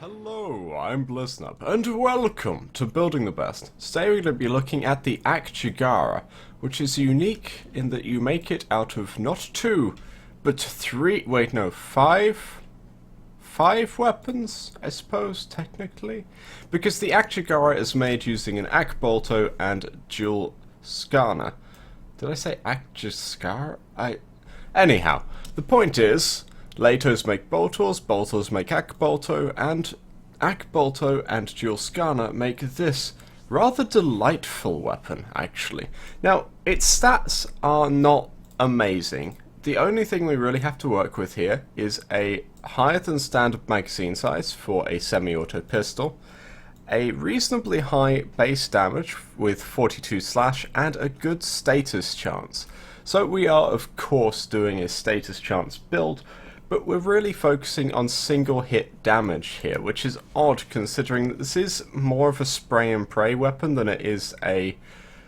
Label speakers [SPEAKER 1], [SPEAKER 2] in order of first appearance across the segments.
[SPEAKER 1] Hello, I'm Bliznub, and welcome to Building the Best. Today we're going to be looking at the Akjagara, which is unique in that you make it out of not two, but five weapons, I suppose, technically? Because the Akjagara is made using an Akbolto and dual Skana. Did I say Akjagara? Anyhow, the point is, Latos make Boltos, Boltos make Akbolto, and Akbolto and dual Skana make this rather delightful weapon, actually. Now, its stats are not amazing. The only thing we really have to work with here is a higher than standard magazine size for a semi-auto pistol, a reasonably high base damage with 42 slash, and a good status chance. So we are, of course, doing a status chance build, but we're really focusing on single hit damage here, which is odd considering that this is more of a spray and pray weapon than it is a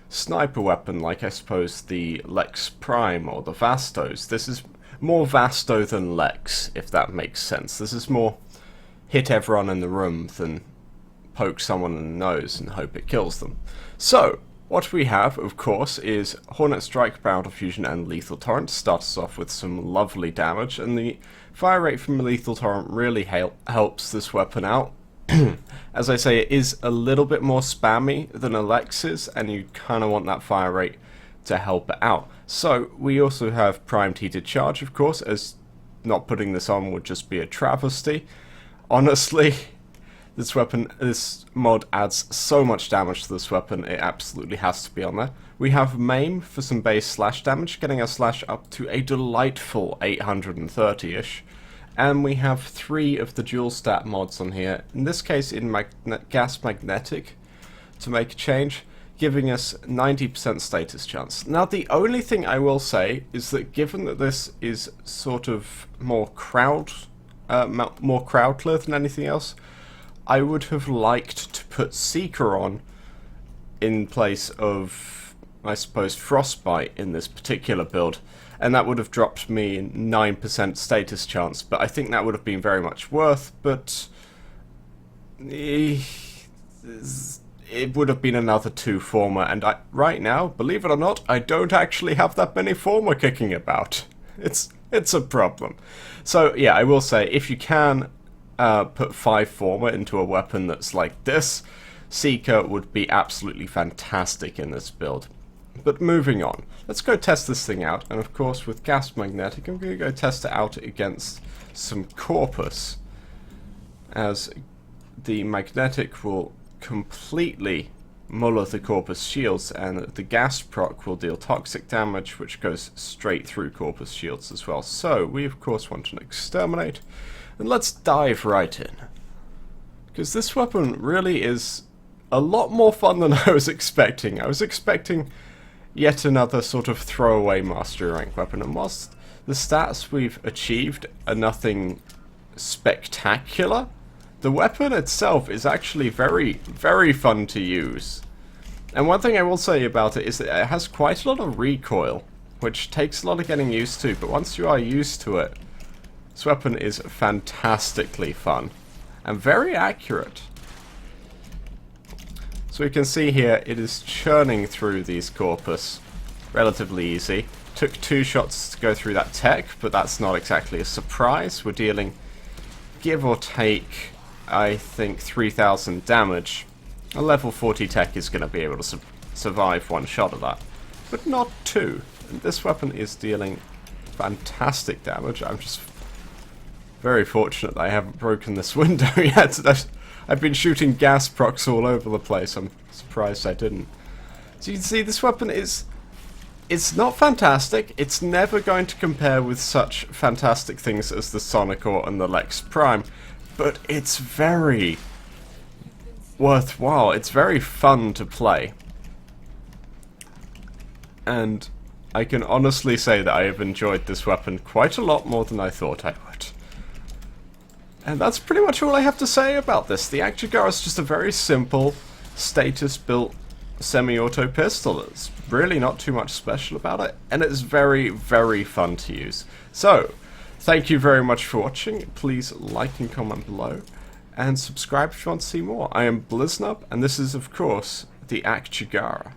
[SPEAKER 1] sniper weapon like I suppose the Lex Prime or the Vastos. This is more Vasto than Lex, if that makes sense. This is more hit everyone in the room than poke someone in the nose and hope it kills them. So, what we have, of course, is Hornet Strike, Barrel Diffusion, and Lethal Torrent. Start us off with some lovely damage, and the fire rate from Lethal Torrent really helps this weapon out. As I say, it is a little bit more spammy than Alex's, and you kind of want that fire rate to help it out. So, we also have Primed Heated Charge, of course, as not putting this on would just be a travesty. Honestly, this mod adds so much damage to this weapon, it absolutely has to be on there. We have Maim for some base slash damage, getting our slash up to a delightful 830-ish. And we have 3 of the dual stat mods on here, in this case in Gas Magnetic, to make a change, giving us 90% status chance. Now the only thing I will say is that given that this is sort of more crowdler than anything else, I would have liked to put Seeker on in place of, I suppose, Frostbite in this particular build, and that would have dropped me 9% status chance, but I think that would have been very much worth, but it would have been another 2 former, and right now, believe it or not, I don't actually have that many former kicking about. It's a problem. So yeah, I will say, if you can put 5 former into a weapon that's like this, Seeker would be absolutely fantastic in this build. But moving on, let's go test this thing out, and of course with Gas Magnetic I'm going to go test it out against some Corpus, as the Magnetic will completely muller the Corpus shields, and the Gas proc will deal toxic damage which goes straight through Corpus shields as well. So we of course want to exterminate, and let's dive right in, because this weapon really is a lot more fun than I was expecting. I was expecting yet another sort of throwaway mastery rank weapon, and whilst the stats we've achieved are nothing spectacular, the weapon itself is actually very, very fun to use. And one thing I will say about it is that it has quite a lot of recoil, which takes a lot of getting used to, but once you are used to it, this weapon is fantastically fun and very accurate. So we can see here it is churning through these Corpus relatively easy. Took 2 shots to go through that tech, but that's not exactly a surprise. We're dealing, give or take, I think 3,000 damage. A level 40 tech is going to be able to survive 1 shot of that, but not 2. And this weapon is dealing fantastic damage. I'm just very fortunate that I haven't broken this window yet. I've been shooting gas procs all over the place. I'm surprised I didn't. So you can see this weapon it's not fantastic. It's never going to compare with such fantastic things as the Sonicor and the Lex Prime, but it's very worthwhile. It's very fun to play. And I can honestly say that I have enjoyed this weapon quite a lot more than I thought I would. And that's pretty much all I have to say about this. The Akjagara is just a very simple, status-built semi-auto pistol. It's really not too much special about it, and it's very, very fun to use. So, thank you very much for watching. Please like and comment below, and subscribe if you want to see more. I am Bliznub, and this is, of course, the Akjagara.